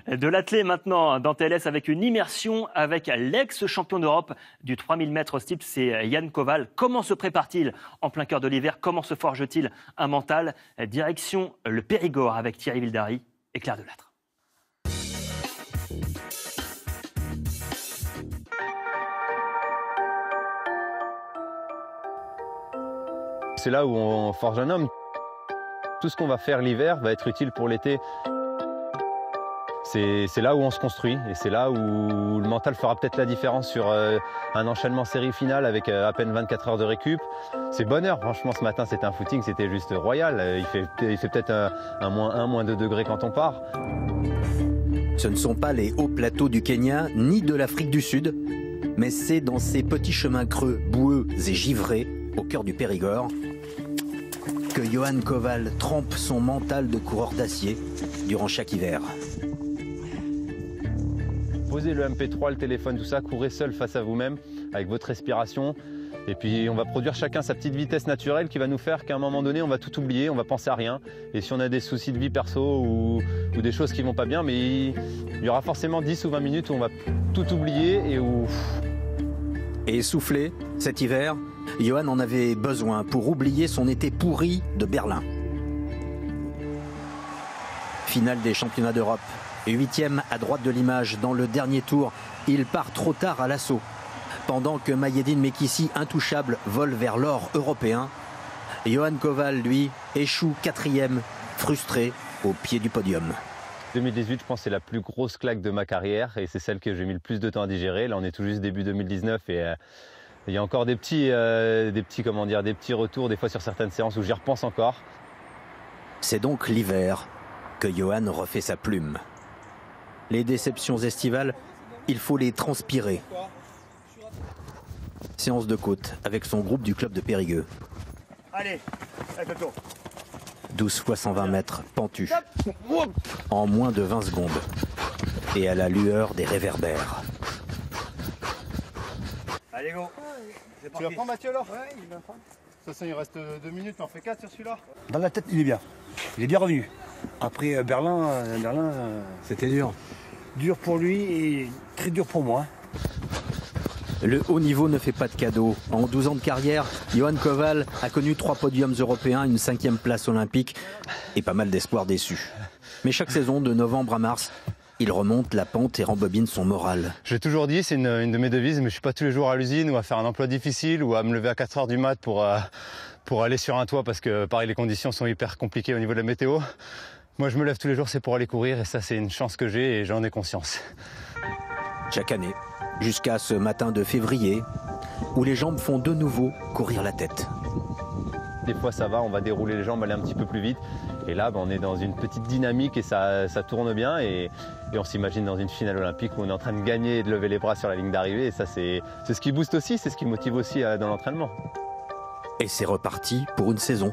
De l'athlé maintenant dans TLS avec une immersion avec l'ex-champion d'Europe du 3000 mètres steeple, c'est Yann Koval. Comment se prépare-t-il en plein cœur de l'hiver? Comment se forge-t-il un mental? Direction le Périgord avec Thierry Vildary et Claire Delattre. C'est là où on forge un homme. Tout ce qu'on va faire l'hiver va être utile pour l'été. C'est là où on se construit et c'est là où le mental fera peut-être la différence sur un enchaînement série finale avec à peine 24 heures de récup. C'est bonheur, franchement ce matin c'était un footing, c'était juste royal. Il fait peut-être un -1, -2 degrés quand on part. Ce ne sont pas les hauts plateaux du Kenya ni de l'Afrique du Sud, mais c'est dans ces petits chemins creux, boueux et givrés, au cœur du Périgord, que Yohann Koval trempe son mental de coureur d'acier durant chaque hiver. Posez le MP3, le téléphone, tout ça, courez seul face à vous-même, avec votre respiration. Et puis on va produire chacun sa petite vitesse naturelle qui va nous faire qu'à un moment donné, on va tout oublier, on va penser à rien. Et si on a des soucis de vie perso ou des choses qui vont pas bien, mais il y aura forcément 10 ou 20 minutes où on va tout oublier et où... Et essoufflé, cet hiver, Yohann en avait besoin pour oublier son été pourri de Berlin. Finale des championnats d'Europe. 8e à droite de l'image dans le dernier tour. Il part trop tard à l'assaut. Pendant que Mayedine Mekissi, intouchable, vole vers l'or européen, Yohann Koval, lui, échoue 4e, frustré, au pied du podium. 2018, je pense, c'est la plus grosse claque de ma carrière et c'est celle que j'ai mis le plus de temps à digérer. Là, on est tout juste début 2019 et il y a encore des petits retours, des fois sur certaines séances où j'y repense encore. C'est donc l'hiver que Yohann refait sa plume. Les déceptions estivales, il faut les transpirer. Séance de côte avec son groupe du club de Périgueux. Allez, 12 fois 120 mètres pentus, en moins de 20 secondes, et à la lueur des réverbères. Allez, go. Tu vas prendre Mathieu alors? Ouais, il va prendre. De toute façon, il reste 2 minutes, on en fait 4 sur celui-là. Dans la tête, il est bien. Il est bien revenu. Après Berlin, c'était dur. Dur pour lui et très dur pour moi. Le haut niveau ne fait pas de cadeaux. En 12 ans de carrière, Yohann Koval a connu 3 podiums européens, une 5e place olympique et pas mal d'espoirs déçus. Mais chaque saison, de novembre à mars, il remonte la pente et rembobine son moral. J'ai toujours dit, c'est une de mes devises, mais je ne suis pas tous les jours à l'usine ou à faire un emploi difficile ou à me lever à 4 heures du mat pour aller sur un toit parce que pareil, les conditions sont hyper compliquées au niveau de la météo. Moi, je me lève tous les jours, c'est pour aller courir et ça, c'est une chance que j'ai et j'en ai conscience. Chaque année, jusqu'à ce matin de février, où les jambes font de nouveau courir la tête. Des fois, ça va, on va dérouler les jambes, aller un petit peu plus vite. Et là, on est dans une petite dynamique et ça tourne bien. Et on s'imagine dans une finale olympique où on est en train de gagner et de lever les bras sur la ligne d'arrivée. Et ça, c'est ce qui booste aussi, c'est ce qui motive aussi dans l'entraînement. Et c'est reparti pour une saison.